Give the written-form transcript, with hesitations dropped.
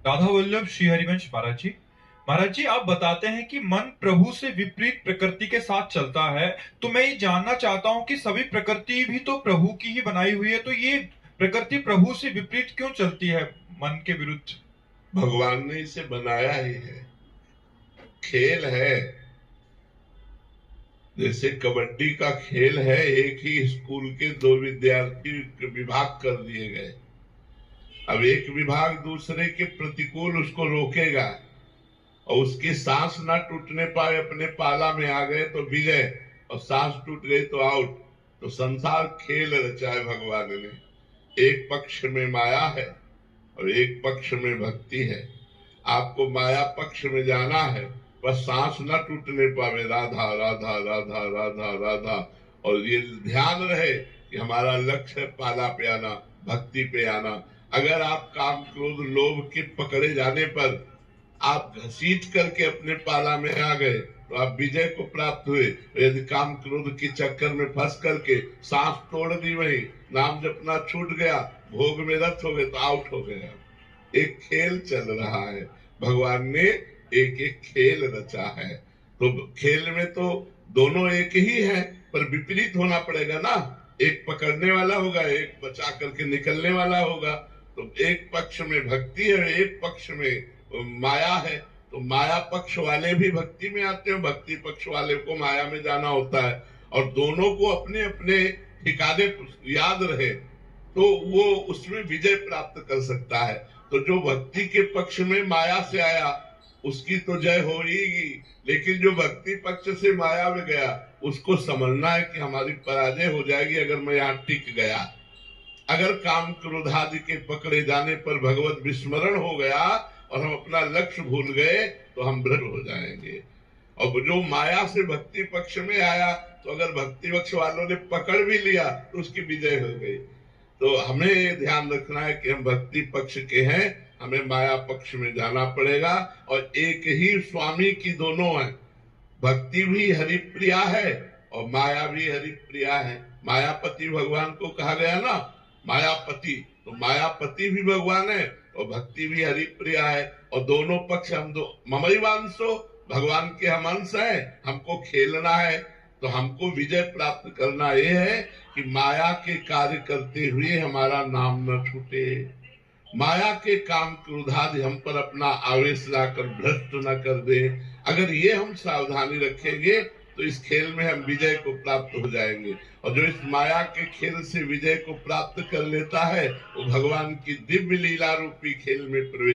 राधा वल्लभ श्री हरिवंश महाराज जी आप बताते हैं कि मन प्रभु से विपरीत प्रकृति के साथ चलता है। तो मैं ये जानना चाहता हूँ कि सभी प्रकृति भी तो प्रभु की ही बनाई हुई है, तो ये प्रकृति प्रभु से विपरीत क्यों चलती है, मन के विरुद्ध? भगवान ने इसे बनाया ही है, खेल है। जैसे कबड्डी का खेल है, एक ही स्कूल के दो विद्यार्थी विभाग कर दिए गए। अब एक विभाग दूसरे के प्रतिकूल उसको रोकेगा और उसकी सांस ना टूटने पाए, अपने पाला में आ गए तो विजय, और सांस टूट गई तो आउट। तो संसार खेल रचा है भगवान ने। एक पक्ष में माया है और एक पक्ष में भक्ति है। आपको माया पक्ष में जाना है, बस सांस न टूटने पावे, राधा राधा राधा राधा राधा। और ये ध्यान रहे कि हमारा लक्ष्य है पाला पे आना, भक्ति पे आना। अगर आप काम क्रोध लोभ के पकड़े जाने पर आप घसीट करके अपने पाला में आ गए तो आप विजय को प्राप्त हुए। यदि काम क्रोध के चक्कर में फंस करके सांस तोड़ दी, वही नाम जपना छूट गया, भोग में रत हो गए तो आउट हो गया। एक खेल चल रहा है, भगवान ने एक एक खेल रचा है। तो खेल में तो दोनों एक ही है, पर विपरीत होना पड़ेगा ना। एक पकड़ने वाला होगा, एक बचा करके निकलने वाला होगा। तो एक पक्ष में भक्ति है, एक पक्ष में माया है। तो माया पक्ष वाले भी भक्ति में आते हैं, भक्ति पक्ष वाले को माया में जाना होता है। और दोनों को अपने अपने ठिकाने याद रहे तो वो उसमें विजय प्राप्त कर सकता है। तो जो भक्ति के पक्ष में माया से आया उसकी तो जय हो ही, लेकिन जो भक्ति पक्ष से माया में गया उसको समझना है कि हमारी पराजय हो जाएगी अगर मैं यहाँ टिक गया। अगर काम क्रोधादि के पकड़े जाने पर भगवत विस्मरण हो गया और हम अपना लक्ष्य भूल गए तो हम भ्रष्ट हो जाएंगे। और जो माया से भक्ति पक्ष में आया, तो अगर भक्ति पक्ष वालों ने पकड़ भी लिया तो उसकी विजय हो गई। तो हमें ध्यान रखना है कि हम भक्ति पक्ष के हैं, हमें माया पक्ष में जाना पड़ेगा। और एक ही स्वामी की दोनों है, भक्ति भी हरिप्रिया है और माया भी हरिप्रिया है। मायापति भगवान को कहा गया ना, मायापति, तो मायापति भी भगवान है और भक्ति भी हरिप्रिया है। और दोनों पक्ष हम दो ममैवांशो, भगवान के हम अंश है, हमको खेलना है। तो हमको विजय प्राप्त करना यह है कि माया के कार्य करते हुए हमारा नाम न छूटे, माया के काम क्रोधादि हम पर अपना आवेश लाकर भ्रष्ट न कर दे। अगर ये हम सावधानी रखेंगे तो इस खेल में हम विजय को प्राप्त हो जाएंगे। और जो इस माया के खेल से विजय को प्राप्त कर लेता है वो भगवान की दिव्य लीला रूपी खेल में प्रवेश